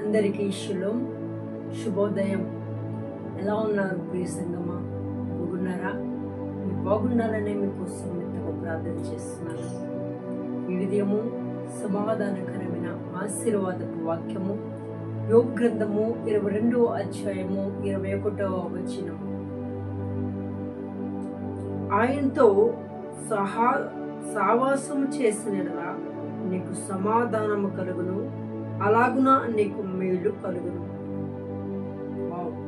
అందరికీ షలోమ్, శుభోదయం. ఎలా ఉన్నారు ప్రియ సంగమా? బాగున్నారా? మీరు బాగుండాలనే మీకోసం ఎంతగా ప్రార్థన చేస్తున్నాను. ఈ ఉదయము సమాధానకరమైన ఆశీర్వాదపు వాక్యము యోబు గ్రంథము 22వ అధ్యాయము 21వ వచనం. ఆయనతో సావాసము చేసినలా నీకు సమాధానము కలుగును, అలాగున నీకు మేలు కలుగును.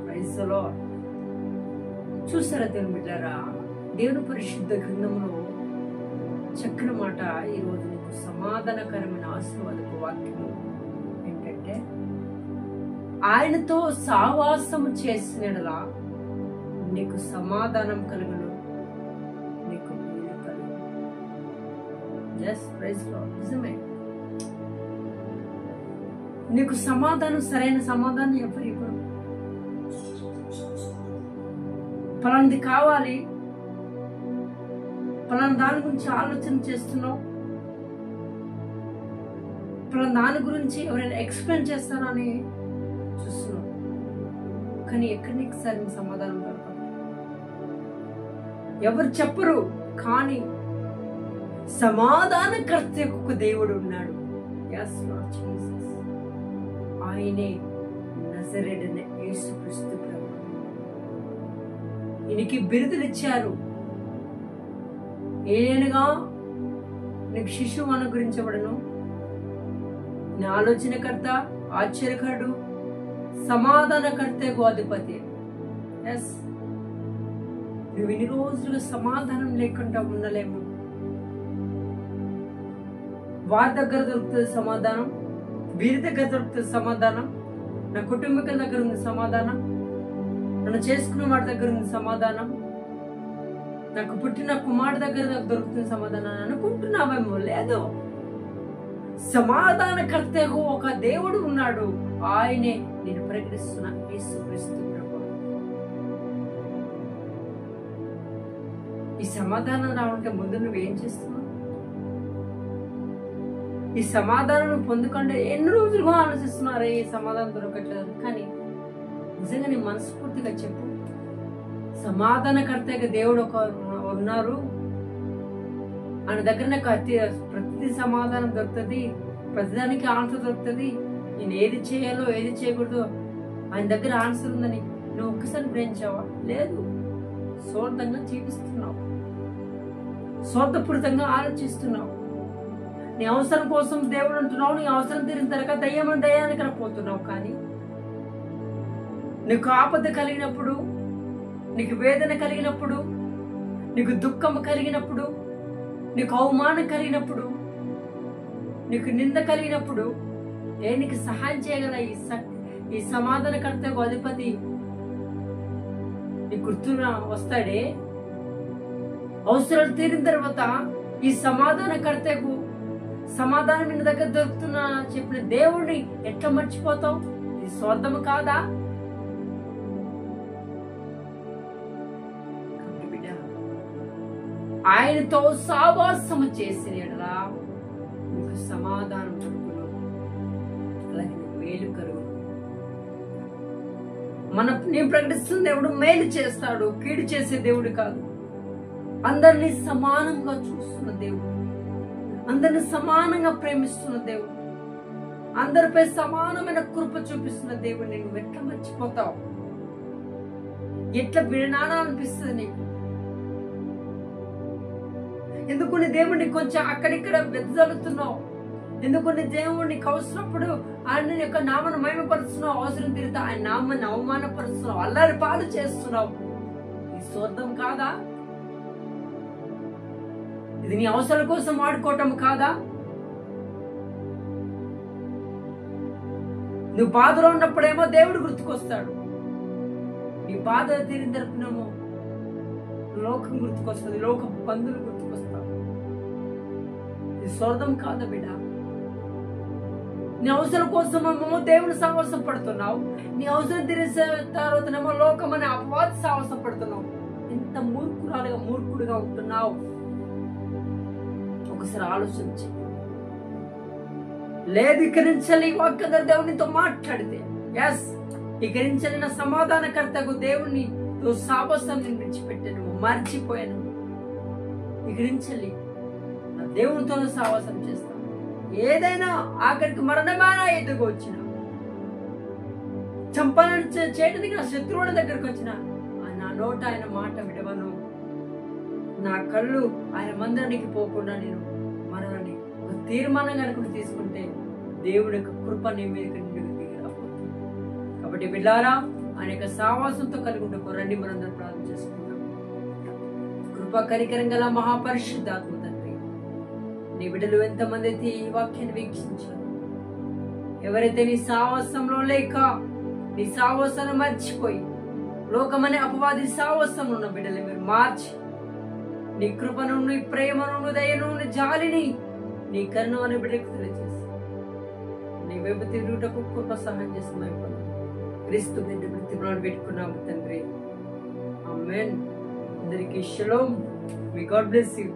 Praise the Lord. చూసారా దేవుని బిడ్డలారా, దేవుని పరిశుద్ధ గ్రంథంలో చక్కని మాట. ఈరోజు నీకు సమాధానకరమైన ఆశీర్వాదపు వాక్యము ఏంటంటే, ఆయనతో సావాసము చేసినలా నీకు సమాధానం కలుగును, నీకు మేలు కలుగును. Praise the Lord. నిజమే, నీకు సమాధానం, సరైన సమాధానం ఎవరు ఇవ్వరు. పలాంది కావాలి, పలానా దాని గురించి ఆలోచన చేస్తున్నావు, పలానా దాని గురించి ఎవరైనా ఎక్స్ప్లెయిన్ చేస్తారని చూస్తున్నావు, కానీ ఎక్కడ నీకు సరైన సమాధానం దొరకదు. ఎవరు చెప్పరు, కానీ సమాధానకర్త ఒక దేవుడు ఉన్నాడు. ఆయనే నజరేయుడైన యేసుక్రీస్తు ప్రభువు. ఈయనకి బిరుదులిచ్చారు. ఏలైనగా నీకు శిశువు అనుగ్రహించబడను, నా ఆలోచనకర్త, ఆశ్చర్యకరుడు, సమాధానకర్తకు అధిపతి. నువ్వు ఇన్ని రోజులుగా సమాధానం లేకుండా ఉండలేము. వారి దగ్గర దొరుకుతుంది సమాధానం, వీరి దగ్గర దొరుకుతుంది సమాధానం, నా కుటుంబీకుల దగ్గర ఉంది సమాధానం, నన్ను చేసుకున్న వాడి దగ్గర ఉంది సమాధానం, నాకు పుట్టిన కుమారుడి దగ్గర నాకు దొరుకుతుంది సమాధానం అనుకుంటున్నావేమో. లేదు, సమాధానకర్తకు ఒక దేవుడు ఉన్నాడు. ఆయనే నేను ప్రకటిస్తున్న యేసుక్రీస్తు ప్రభువు. ఈ సమాధానం రావాలంటే ముందు నువ్వేం చేస్తున్నావు? ఈ సమాధానం పొందుకుంటే ఎన్ని రోజులుగా ఆలోచిస్తున్నారే ఈ సమాధానం దొరకట్లేదు. కానీ నిజంగా నీ మనస్ఫూర్తిగా చెప్పు, సమాధానకర్తగా దేవుడు ఒక ఉన్నారు, ఆయన దగ్గర నాకు ప్రతి సమాధానం దొరుకుతుంది, ప్రతిదానికి ఆన్సర్ దొరుకుతుంది. నేను ఏది చేయాలో ఏది చేయకూడదు ఆయన దగ్గర ఆన్సర్ ఉందని నువ్వు ఒక్కసారి గ్రహించావా? లేదు, స్వార్థంగా జీవిస్తున్నావు, స్వార్థపూరితంగా ఆలోచిస్తున్నావు. నీ అవసరం కోసం దేవుడు అంటున్నావు, నీ అవసరం తీరిన తర్వాత దయ్యానికి పోతున్నావు. కానీ నీకు ఆపద కలిగినప్పుడు, నీకు వేదన కలిగినప్పుడు, నీకు దుఃఖం కలిగినప్పుడు, నీకు అవమానం కలిగినప్పుడు, నీకు నింద కలిగినప్పుడు నీకు సహాయం చేయగల ఈ సమాధానకర్తకు అధిపతి నీ గుర్తున వస్తాడే. అవసరాలు తీరిన తర్వాత ఈ సమాధానకర్తకు సమాధానం నీ దగ్గర దొరుకుతున్నా చెప్పిన దేవుడిని ఎట్లా మర్చిపోతావు? ఇది స్వార్థము కాదా? ఆయనతో సావాసము చేసినలా నీకు సమాధానం దొరుకును, అలాగే నీకు మేలు కలుగును. నేను ప్రకటిస్తున్న దేవుడు మేలు చేస్తాడు, కీడు చేసే దేవుడు కాదు. అందరినీ సమానంగా చూస్తున్న దేవుడు, అందరిని సమానంగా ప్రేమిస్తున్న దేవుడు, అందరిపై సమానమైన కృప చూపిస్తున్న దేవుడిని నువ్వు ఎట్లా మర్చిపోతావు? ఎట్లా వినానా అనిపిస్తుంది నీకు? ఎందుకు నీ దేవుడిని కొంచెం అక్కడిక్కడ వెదజల్లుతున్నావు? ఎందుకు నీ దేవుడిని అవసరప్పుడు ఆయన యొక్క నామను మహిమపరుస్తున్నావు, అవసరం తిరిగితే ఆయన నామాన్ని అవమానపరుస్తున్నావు, అల్లరి పాలు చేస్తున్నావు. ఈ స్వార్థం కాదా? ఇది నీ అవసరం కోసం వాడుకోవటం కాదా? నువ్వు బాధలో ఉన్నప్పుడేమో దేవుడు గుర్తుకొస్తాడు, నీ బాధ తీరిన తరపునేమో లోకం గుర్తుకొస్తుంది, లోక బంధువులు గుర్తుకొస్తాడు. ఇది స్వార్థం కాదా బిడ్డ? నీ అవసరం కోసమేమో దేవుని సాహసం పడుతున్నావు, నీ అవసరం తీరిన తర్వాతనేమో లోకం అనే అపవాద సాహసం పడుతున్నావు. ఎంత మూర్ఖుడిగా ఉంటున్నావు. ఒకసారి ఆలోచించి లేదు ఇక నుంచి ఈ వాక్య దేవునితో మాట్లాడితే ఎస్ ఇక నుంచి నా సమాధానకర్తకు దేవునితో సాహసం నేను విడిచిపెట్టాను, మర్చిపోయాను. ఇక నుంచి నా దేవునితో సాహసం చేస్తాను. ఏదైనా ఆఖరికి మరణమాన ఎదుగు వచ్చిన, చంపాలని చేయడానికి నా శత్రువుల దగ్గరకు వచ్చిన నా నోట ఆయన మాట విడవను. నా కళ్ళు ఆయన మందిరానికి పోకుండా నేను మరణాన్ని ఒక తీర్మానంగా అనుకుని తీసుకుంటే దేవుడి యొక్క కృప నీ మీదకి దిగి రాబోతుంది. కాబట్టి బిడ్డారా, ఆయన యొక్క సావాసంతో కలిగి ఉండకు రండి, మనందరం ప్రార్థన చేసుకుంటాం. కృప కనికరం గల మహాపరిశుద్ధాత్మ తండ్రి, నీ బిడ్డలు ఎంతమంది అయితే ఈ వాక్యాన్ని వీక్షించారు, ఎవరైతే నీ సావాసంలో లేక నీ సావాసాన్ని మర్చిపోయి లోకమనే అపవాది సావాసంలో ఉన్న బిడ్డలు మీరు మార్చి నీ కృపను, నీ ప్రేమను, నీ దయను, నీ జాలిని, నీ కరుణ అనే బిడ్డకు తెలియజేసి నీ వైపు తిరుగుటకు కృప సహాయం చేస్తున్నాయి. క్రీస్తు బిడ్డ ప్రతిభను పెట్టుకున్నాము తండ్రి. ఆమేన్. అందరికీ shalom. May God bless you.